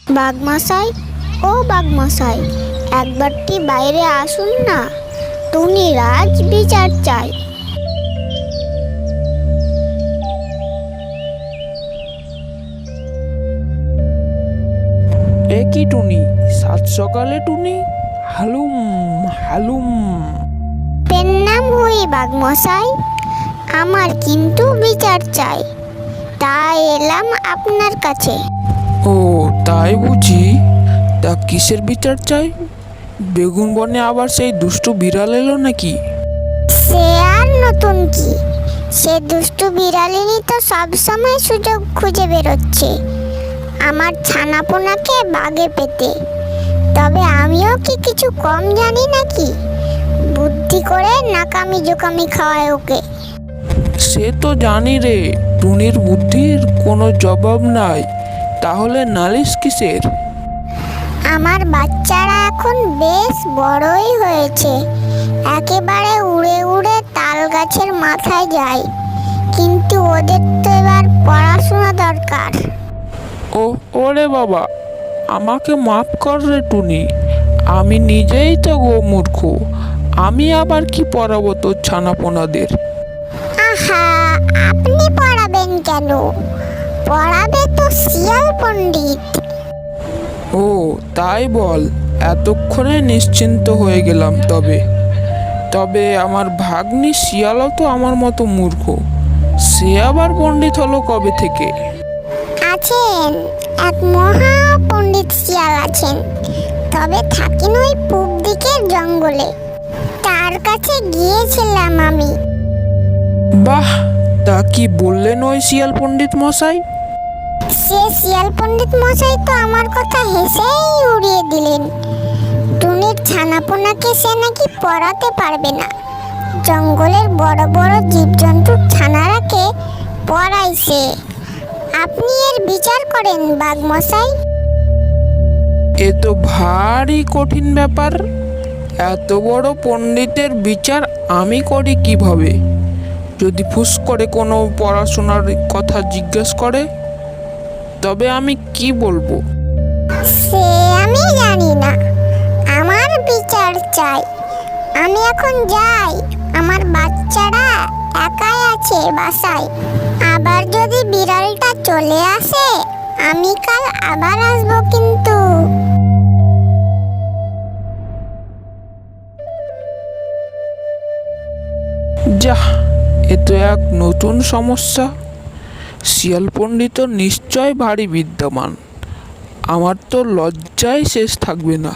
বাঘমশাই, ও বাঘমশাই, একবারটি বাইরে আসুন না। টুনির আজ বিচার চাই। এ কি টুনি, সাত সকালে টুনি? হালুম হালুম। পেন নাম হই বাঘমশাই, আমার কিন্তু বিচার চাই, তাই এলাম আপনার কাছে। ও তাই বুঝি? তা কিসের বিচার চাই? বেগুন বনে আবার সেই দুষ্টু বিড়াল এলো নাকি? সে আর নতুন কি, সে দুষ্টু বিড়ালিনী তো সবসময় সুযোগ খুঁজে বেরোচ্ছে আমার ছানাপোনাকে বাগে পেতে। তবে আমিও কি কিছু কম জানি নাকি? বুদ্ধি করে নাকামি জোকামি খাওয়ায় ওকে। সে তো জানি রে, টুনির বুদ্ধির কোনো জবাব নাই। তাহলে নালিশ কিসের? আমার বাচ্চারা এখন বেশ বড়ই হয়েছে, একেবারে উড়ে উড়ে তাল গাছের মাথায় যায়। কিন্তু ওদের তো এবার পড়াশোনা দরকার। ওরে বাবা, আমাকে মাফ কর রে টুনি, আমি নিজেই তো মূর্খ। আমি আবার কি পড়াবো তোর ছানাপোনাদের? আহা, আপনি পড়াবেন কেন? পড়াবে তো শিয়াল পণ্ডিত। ও তাই বল, এতক্ষণে নিশ্চিন্ত হয়ে গেলাম। তবে আমার ভাগ্নি শিয়ালও তো আমার মতো মূর্খ। সে আবার পণ্ডিত হলো কবে থেকে? আছেন, এক মহা পণ্ডিত শিয়াল আছেন, তবে থাকেন ওই পূব দিকের জঙ্গলে। তার কাছে গিয়েছিলাম আমি। বাহ, তা কি বললেন ওই শিয়াল পণ্ডিত মশাই? সে শিয়াল পণ্ডিত মশাই তো আমার কথা হেসেই উড়িয়ে দিলেন। টুনির ছানাপোনাকে সে নাকি পড়াতে পারবে না, জঙ্গলের বড় বড় জীবজন্তুর ছানারাকে পড়াইছে। আপনি এর বিচার করেন বাঘমশাই। এ তো ভারী কঠিন ব্যাপার। এত বড় পণ্ডিতের বিচার আমি করি কিভাবে? যদি ফুস করে কোনো পড়াশোনার কথা জিজ্ঞেস করে, তবে আমি কি বলবো? সে আমি জানি না, আমার বিচার চাই। আমি এখন যাই, আমার বাচ্চারা একাই আছে বাসায়। আবার যদি বিড়ালটা চলে আসে, আমি কাল আবার আসবো কিন্তু। যাহ, এ তো এক নতুন সমস্যা। শিয়াল পণ্ডিত নিশ্চয় ভারী বিদ্যমান। আমার তো লজ্জায় শেষ থাকবে না।